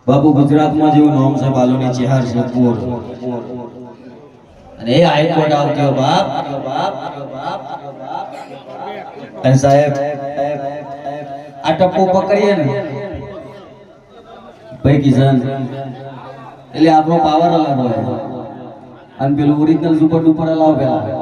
બાપુ ગુજરાતમાં જેવું નામ છે બાલુની ચિહાર છે પૂર અને એ હાઈકોર્ટ આવતો બાપ અને સાહેબ આ ટપ્પો પકડીએ ને ભાઈ કિશન એટલે આપણો પાવર અલગ હોય અને પેલું ઓરિજિનલ સુપર ડુપર અલાવ પેલા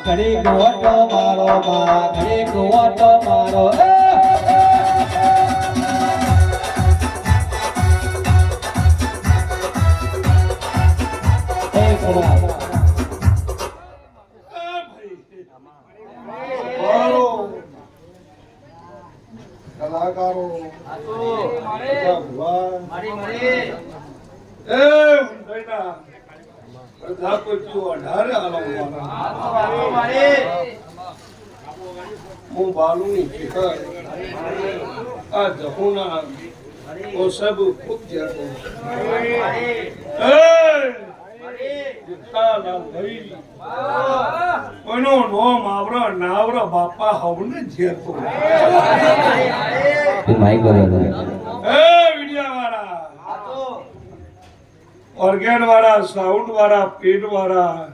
ઘડી ગોટો મારો માં ઘડી ગોટો મારો ટકારો એ ભાઈના પ્રજાપતિઓ 18 આલમવાના હું બાલુની ફિકર આ જહુના ઓ સબ ખૂબ જતો કોઈનો નોમ આવરા નાવરા બાપા હવને જેતો માઈક વાળા એ વિડિયા વાળા ઓર્ગેન વાળા સાઉન્ડ વાળા પેટ વાળા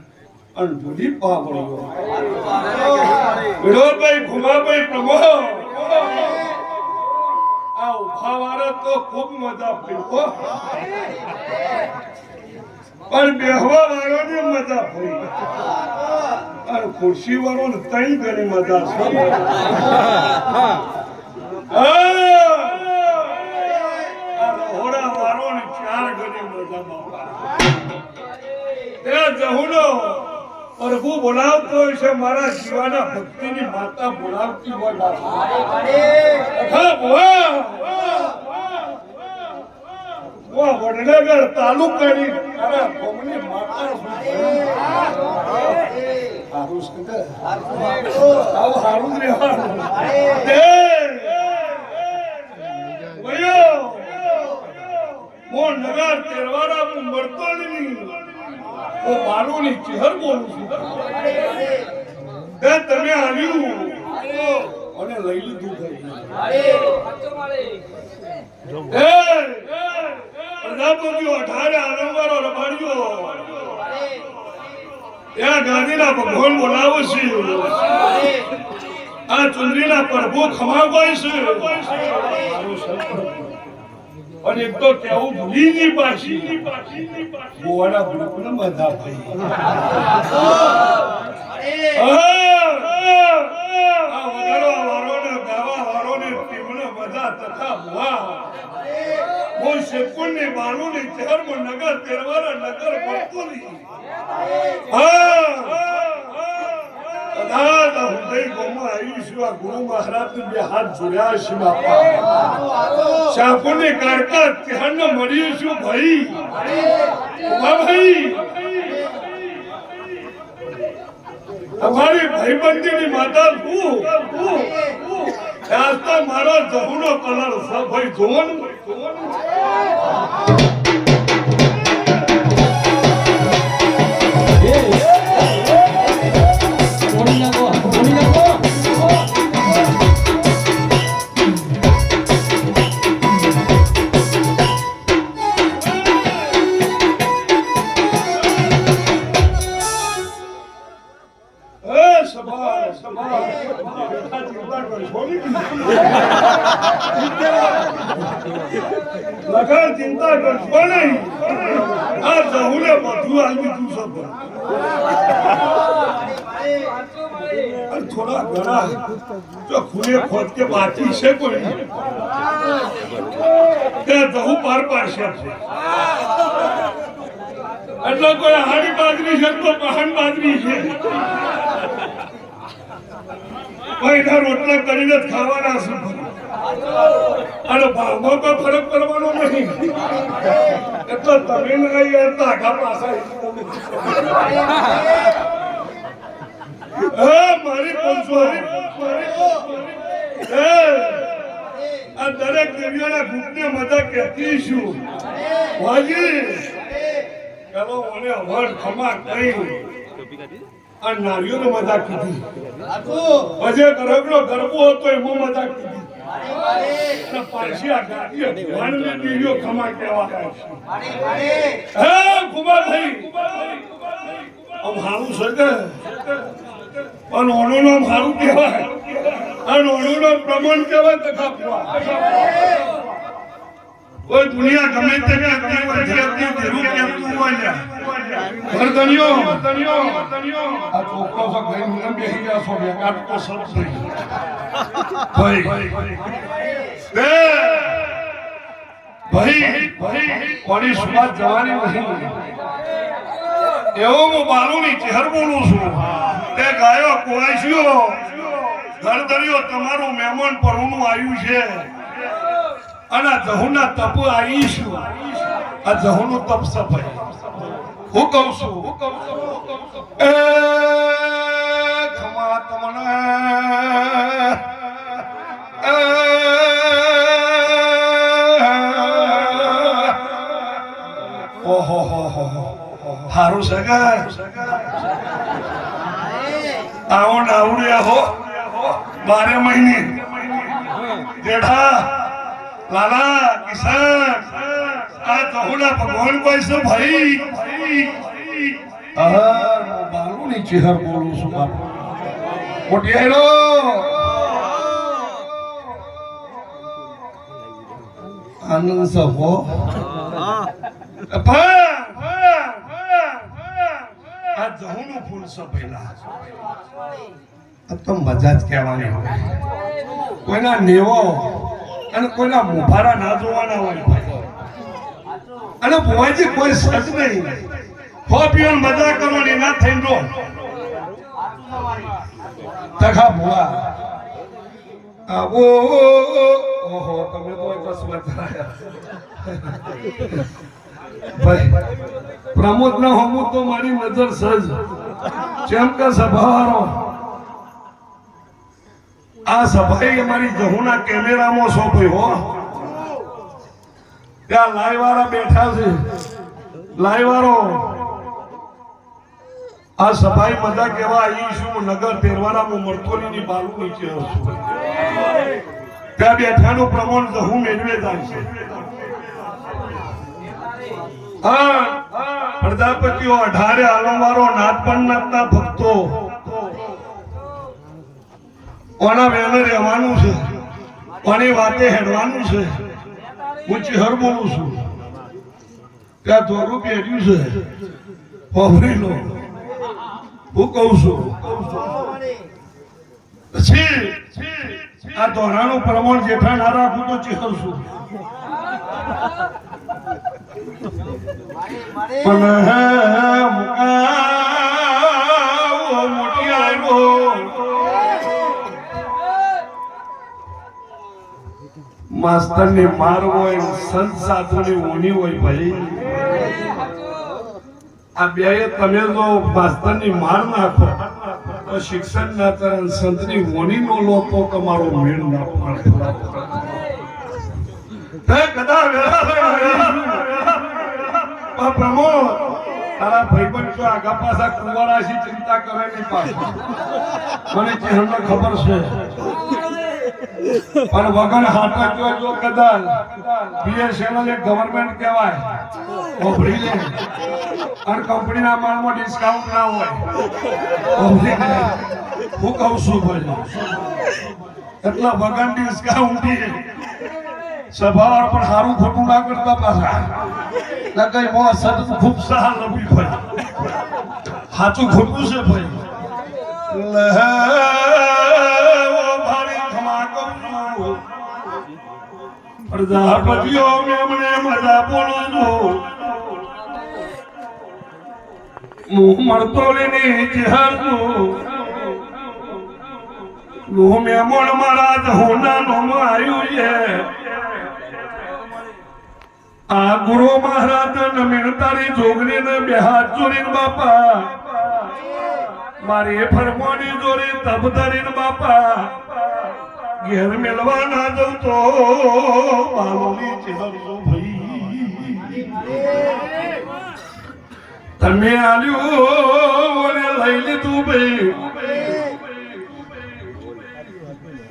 અને જુદી પાવળીઓ વિનોદભાઈ ભૂમાભાઈ પ્રભુ આ ઉભા વાળા તો ખૂબ મજા પડી પણ બેહવા વાળો ને મજા પડી અને ખુરશી વાળો ને તઈ ઘણી મજા છે ઘોડા વાળો ને 4 ઘણી મજા બાપા ત્યાં જહુનો પ્રભુ બોલાવતો છે મારા જીવાના ભક્તિની માતા બોલાવતી હોય વડનગર તાલુકાની તારા ભોમની માતા હારું રહેવાનું નગર તેરવાડા હું મળતો નહીં હું બાલુની ચહેર બોલું છું તમે આવ્યું અને લઈ લીધું પ્રજાપતિઓ 18 આલમવાળો રબાડ્યો ત્યાં ગાંધીના ભગવાન બોલાવો છે આ ચુંદડીના પ્રભુ ખમાવાય છે અને એક તો કેવું ભૂલી પાછી ગોવાના ભૂલ બધા ભાઈ નગર તેરવારા નગર ભક્તોની ગુરુ મહારાજ બે હાથ જોડ્યા છે બાપા શાપોને કારકા ત્યાં મળ્યું છું ભાઈ તમારી ભાઈબંધીની માતા શું મારો જહુનો કલર છે ભાઈ જોવાનું ચિંતા કરશો નહીં આ જહુને બધું આવી તું સબ થોડા ઘણા જો ખુલે ખોદ કે બાકી છે કોઈ ત્યાં જહુ પાર પાડશે એટલે કોઈ હાડી બાજરી છે તો પહાડ બાજરી છે કોઈના રોટલા કરીને જ ખાવાના છે અને ભાવમાં કોઈ ફરક કરવાનો નહીં એટલે તમે આગા પાછા મારી આ દરેક દેવીઓના ગ્રુપને મજા કહેતી છું હાજી ચાલો મને અવર ખમા કઈ આ નારીઓને મજા કીધી હજે ગરબનો ગરબો હતો એમાં મજા કીધી પાછી આ ગાડીઓ ભગવાનની દેવીઓ ખમા કહેવાય છે કુમારભાઈ હારું છે કે પણ ઓનું નામ હારું કહેવાય અને ઓનું નામ પ્રમાણ કહેવાય તથા કોઈ દુનિયા ગમે તે આ છોકરો છે ભાઈ મને બેસી ગયા છો બેકાર તો સબ ભાઈ કોની સુવાત જવાની નહીં એવો હું બાલુની ચહેર બોલું છું તે ગાયો કુવાઈશ્યો ઘરદરિયો તમારું મહેમાન પરનું આવ્યું છે અને આ જહુના તપ આવીશું આ જહુનું તપ સફાઈ હું કહું છું એ ખમા તમને ઓહો હારું સગા આવો ને આવડ્યા હો 12 મહિને જેઠા લાલા કિશન આ જહુના ભગવાન કોઈ છે ભાઈ બાલુ ની ચેહર બોલું છું બાપુ મોટી હેરો આનંદ સહો આ જહુનું ફૂલ છે પહેલા તો મજા જ કહેવાની હોય કોઈના નેવો અને કોઈના મુભારા ના જોવાના હોય અને ભુવાજી કોઈ સજ નહીં ખોપીઓને મજા કરવાની ના થઈને રો તખા ભુવા આવો ઓહો તમે તો કસમત ભાઈ પ્રમોદ ના હોમું તો મારી નજર સજ જેમ કે સભાવાળો આ સભાઈ અમારી જહુના કેમેરામાં સોંપી હો ત્યાં લાઈવ વાળા બેઠા છે લાઈવ વાળો આ સભાઈ મજા કેવા આવીશું નગર તેરવારામાં મરતોલીની બાલુ નીચે હશું ત્યાં બેઠાનું પ્રમાણ જહુ મેળવે જાય છે હા પ્રજાપતિઓ 18 આલમવાળો નાથપણનાથના ભક્તો કોના વેલે રહેવાનું છે કોની વાતે હેડવાનું છે હું ચિહર બોલું છું ત્યાં દોરું પહેર્યું છે વાપરી લો હું કહું છું પછી આ દોરાનું પ્રમાણ જેઠા ના રાખું તો ચિહર છું પણ મોટી આવ્યો માસ્ટર ની માર હોય સંત સાધુ ની ઓની હોય ભાઈ આ બે તમે જો માસ્ટર ની માર નાખો તો શિક્ષણ ના તરણ સંત ની ઓની નો લો તો તમારો મેળ ના પડે પ્રમોદ તારા ભાઈબંધ જો આગા પાછા કુંવારાશી ચિંતા કરે નહીં પાછા મને ચહેરને ખબર છે પણ વગર હાથ જો કદાચ બીએસએનએલ એક ગવર્નમેન્ટ કહેવાય ઓભરી લે અને કંપનીના માલમાં ડિસ્કાઉન્ટ ના હોય ઓભરી લે હું કહું છું ભાઈ એટલા વગર ડિસ્કાઉન્ટ સભાવાર પણ સારું ખોટું ના કરતા પાછા ના કઈ મો સદ ખૂબ સહાલ લબી ભાઈ સાચું ખોટું છે ભાઈ પ્રજાપતિઓ મેમણે મજા બોલો છો મુહ મળતો લઈને જહાજો લો મેમણ મારા જહોના નોમ આવ્યું છે આ ગુરુ મહારાજ નમીન તારી જોગની ને બે હાથ જોડીને બાપા મારી ફરમાની જોડે તબ ધરીને બાપા ઘેર મેળવા ના જવું તો બાલોની ચહેરજો ભાઈ તમે આલ્યું અને લઈ લીધું ભાઈ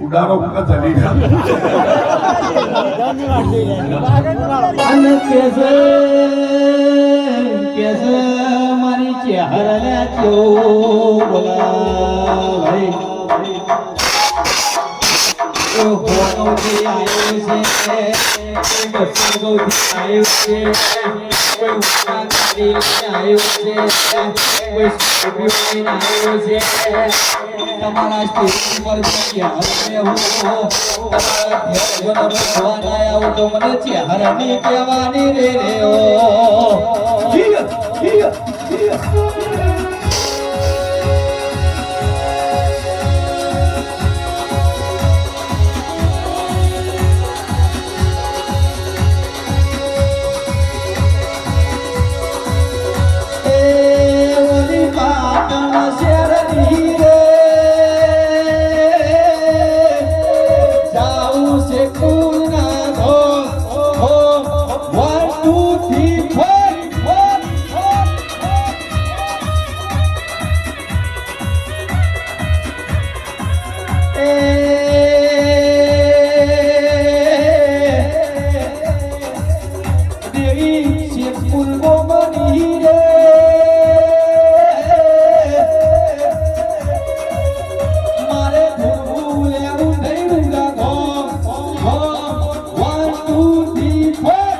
ઉડારો કા ચલી ગયા અને કેસે મારી ચહેરને ચો બોલા ભાઈ ઓ ગોગૌથી આવ્યો છે ગોગૌથી આવ્યો છે કોઈ ઉપાડી આવ્યો છે કોઈ સુભી આવ્યો છે તમારા સ્ટેજ પર ચહેરને હું તમારા ઘેર જો ભગવાન આયા તો મને ચહેરની કહેવાની રે રે ઓ દેવી શેખપુર ગોમની રે મારે ધોવું લેવું થયું ગો 1 2 3 4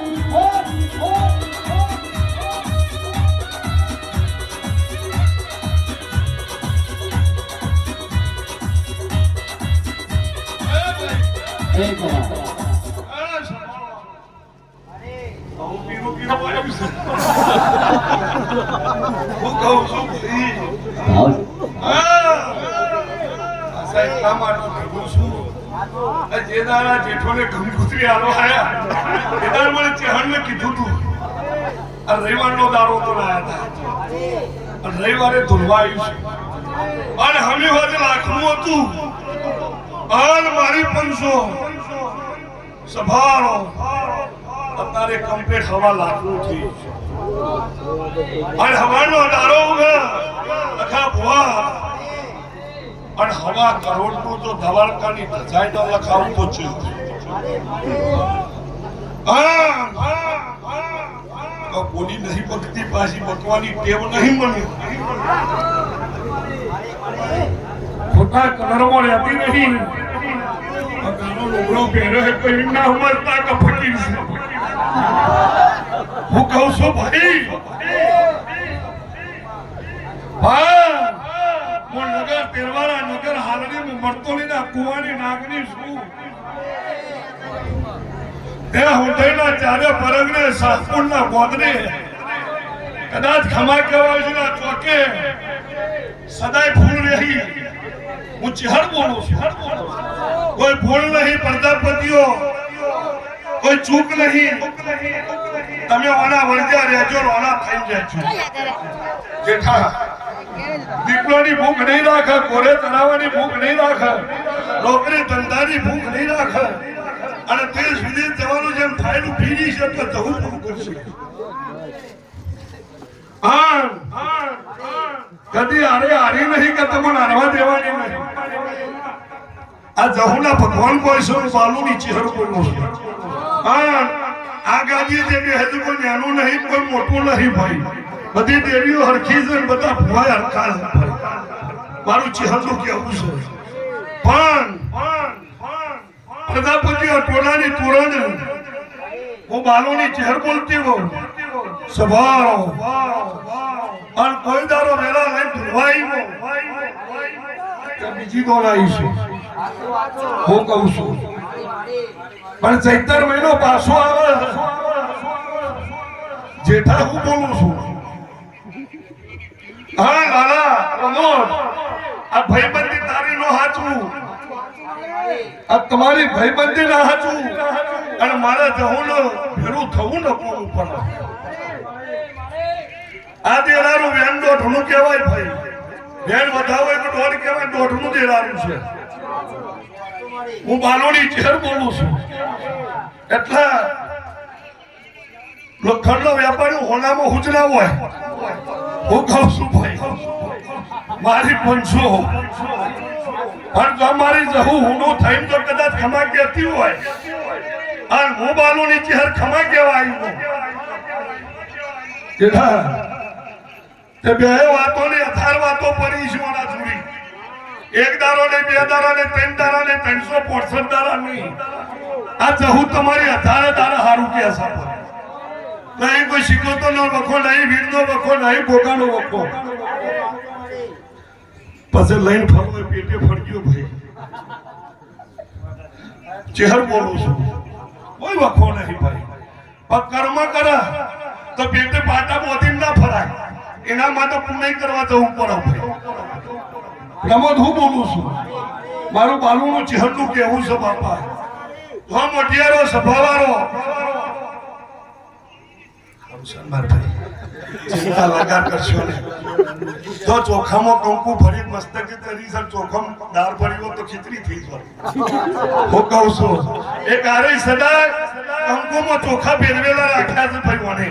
એક જેઠોને ગંગોત્રી આલો આયા એના મને ચેહણને કીધું તું આ રવિવારનો દારો તો લાયા હતા અને રવિવારે ધોલવા આવ્યું છે અને હમી વાજે લાખનું હતું અને મારી 500 સભારો અત્યારે કમ્પ્લીટ હવા લાખનું થઈ અને હવાનો દારો આખા ભુવા અને હવા કરોડનું તો ધવાળકાની ધજાઈ ન લખાવું તો છે બોલી નહીં બકતી પાછી બકવાની ટેવ નહીં મળી ખોટા કલરમાં રહેતી નહીં ગાનો લુગડો પહેર્યો હે કોઈ ના સમજતા કે ફકીર છે હું કહું છું ભાઈ હું નગર તેરવાળા નગર હાલની મરતોલી ના કુવાની નાગની છું તે હોટેલના ચારે પરગને સાસપુરના ગોદને કદાચ ખમા કહેવાય ચોકે સદાય ભૂલ રહી હું ચહેર બોલું છું કોઈ ભૂલ નહીં પ્રજાપતિઓ કોઈ ચૂક નહીં તમે ઓના વળગ્યા રહેજો ઓના થઈ જાય છો જેઠા દીકરોની ભૂખ નહીં રાખે કોરે તરાવાની ભૂખ નહીં રાખે નોકરી ધંધાની ભૂખ નહીં રાખે અને તે વિદેશ જવાનું જેમ ફાયલું પીડી છે તો જવું પૂરું કરશે કદી હારી નહીં કે તમને હારવા દેવાની નહીં આ જહુના ભગવાન કોઈ છે બાલુની ચહેરો કોઈનો છે આ ગાદી જે બે હજુ કોઈ નાનું નહીં કોઈ મોટું નહીં ભાઈ બધી દેવીઓ હરખી છે બધા ભુવાય હરખા છે મારું ચહેરું કેવું છે પણ પ્રજાપતિઓ ટોળાની તુરણ હું બાલુની ચહેર બોલતી હોઉં સ્વભાવ અને કોઈ દારો વેલા લઈ ધુલવાઈ બીજી દોડાઈ છે હું કહું છું પણ ચૈતર મહિનો પાછો આવે જેઠા હું બોલું છું હા લાલા પ્રમોદ આ ભાઈબંધી તારી નો હાચવું આ તમારી ભાઈબંધી ના હાચવું અને મારે જવું ને ભેરું થવું ને કોણ ઉપર આ દેરાનું વેન દોઢનું કહેવાય ભાઈ વેન વધાવો એટલે દોઢ કહેવાય દોઢનું દેરાનું છે હું બાલોની ચહેર બોલું છું એટલે લોખંડનો વેપારી હોનામાં હુજના હોય હું કહું છું ભાઈ મારી 500 પણ જો મારી જહું હું થઈને તો કદાચ ખમા કહેતી હોય અને હું બાલોની ચહેર ખમા કહેવા આવ્યું તે બે વાતો ને 18 વાતો પડી છે ઓના જોડી એક દારો ને બે દારા ને ત્રણ દારા ને 365 દારા નહીં આ જહું તમારી 18 દારા હારું કે છે નહીં કોઈ શીખોતો નો વખો નહીં વીરનો વખો નહીં ભોગાનો વખો પછી લઈને ફરવો પેટે ફરજો ભાઈ ચહેર બોલું છું કોઈ વખો નહીં ભાઈ પણ કર્મ કરે તો પેટે પાટા બોધી ના ફરાય એના માટે પુણ્ય કરવા જવું પડે ભાઈ પ્રમોદ હું બોલું છું મારું બાલુનું ચહેરનું કેવું છે બાપા તો મોટિયારો સભાવાળો ચિંતા લગા કરશો ને જો ચોખામાં કંકુ ભરી મસ્તકે તરી સર ચોખમ દાળ ભરી તો ખીચડી થઈ જાય હું કહું છું એક આરે સદા કંકુમાં ચોખા ફેરવેલા રાખ્યા છે ભાઈ મને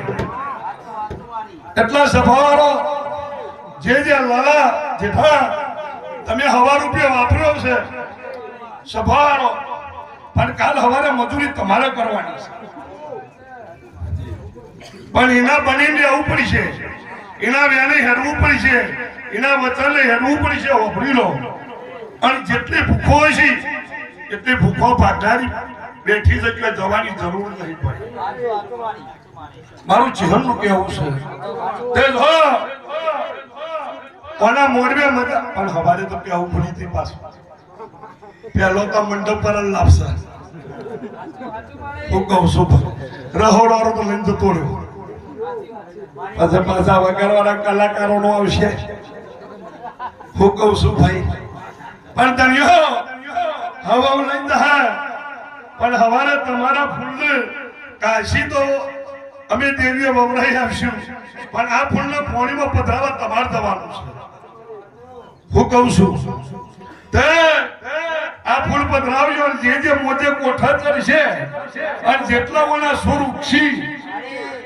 એટલા સભાવાળો જે લાલા જેઠા તમે હવા રૂપિયા વાપર્યો છે સભાળો પણ કાલ સવારે મજૂરી તમારે કરવાની છે પણ એના બનીને આવવું પડશે એના વ્યાને હેરવું પડશે એના વચનને હેરવું પડશે વાપરી લો અને જેટલી ભૂખો હશે એટલી ભૂખો ભાગનારી બેઠી જગ્યાએ જવાની જરૂર નહીં પડે મારું જીવનનું કહેવું છે તે જો કોના મોરબે મજા પણ હવારે તો કહેવું પડી હતી પાછું પહેલો તો મંડપ પર જ લાવશે હું કહું છું રહોડારો તો લઈને જતો રહ્યો પછી પાછા વગાડવાના કલાકારોનો આવશે હું કહું છું ભાઈ પણ ધન્યો હવે હું લઈને જા પણ હવારે તમારા ફૂલને કાશી તો અમે દેવીએ વવરાઈ આવશું પણ આ ફૂલને પાણીમાં પધરાવા તમારે જવાનું છે હું કહું છું તે આ ફૂલ પધરાવજો જે મોજે કોઠા ચડશે અને જેટલા ઓના સુર ઉગશી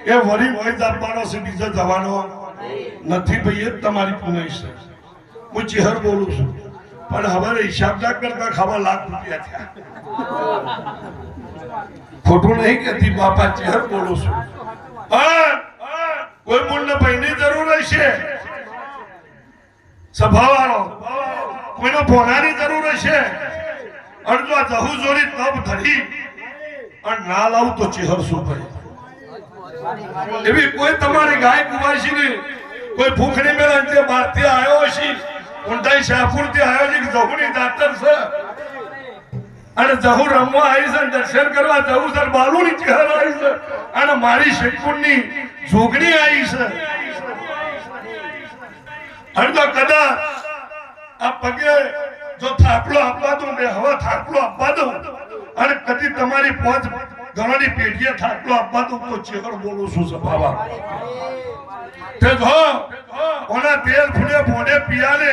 એ વળી હોય જવાનો છે બીજો જવાનો નથી ભાઈ એ જ તમારી પુનાઈ છે હું ચેહર બોલું છું પણ હવારે હિસાબ ના કરતા ખાવા લાખ રૂપિયા થયા ખોટું નહીં કહેતી બાપા ચેહર બોલું છું કોઈ મૂળ ભાઈની જરૂર હશે સભાવાળો કોઈનો ભોનાની જરૂર હશે અને જો જહુ જોડી તબ ધરી અને ના લાવું તો ચેહર શું ભાઈ એવી કોઈ તમારી ગાય કુવાસી ને કોઈ ભૂખની મેળા જે બહારથી આવ્યો હશે ઊંડાઈ શાહપુર થી આવ્યો છે કે જહુની દાતર છે અને જહુ રમવા આવી છે દર્શન કરવા જહુ સર બાલુની ચહેર આવી છે અને મારી શેખપુરની જોગણી આવી છે અને તો કદાચ આ પગે જો થાકલો આપવા દઉં ને હવે થાકલો આપવા દઉં અને કદી તમારી પોચ ઘરોની પેઢીએ થાકલો આપવા દઉં તો ચેહર બોલું છું સભાવા તે જો ઓના તેલ ફૂલે ફોડે પિયાલે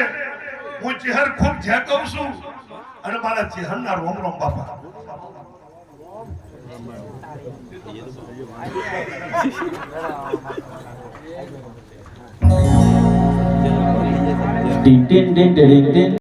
હું ચેહર ખૂબ ઝેકું છું અને મારા ચેહરના રોમ રોમ બાપા tin tin tin tin tin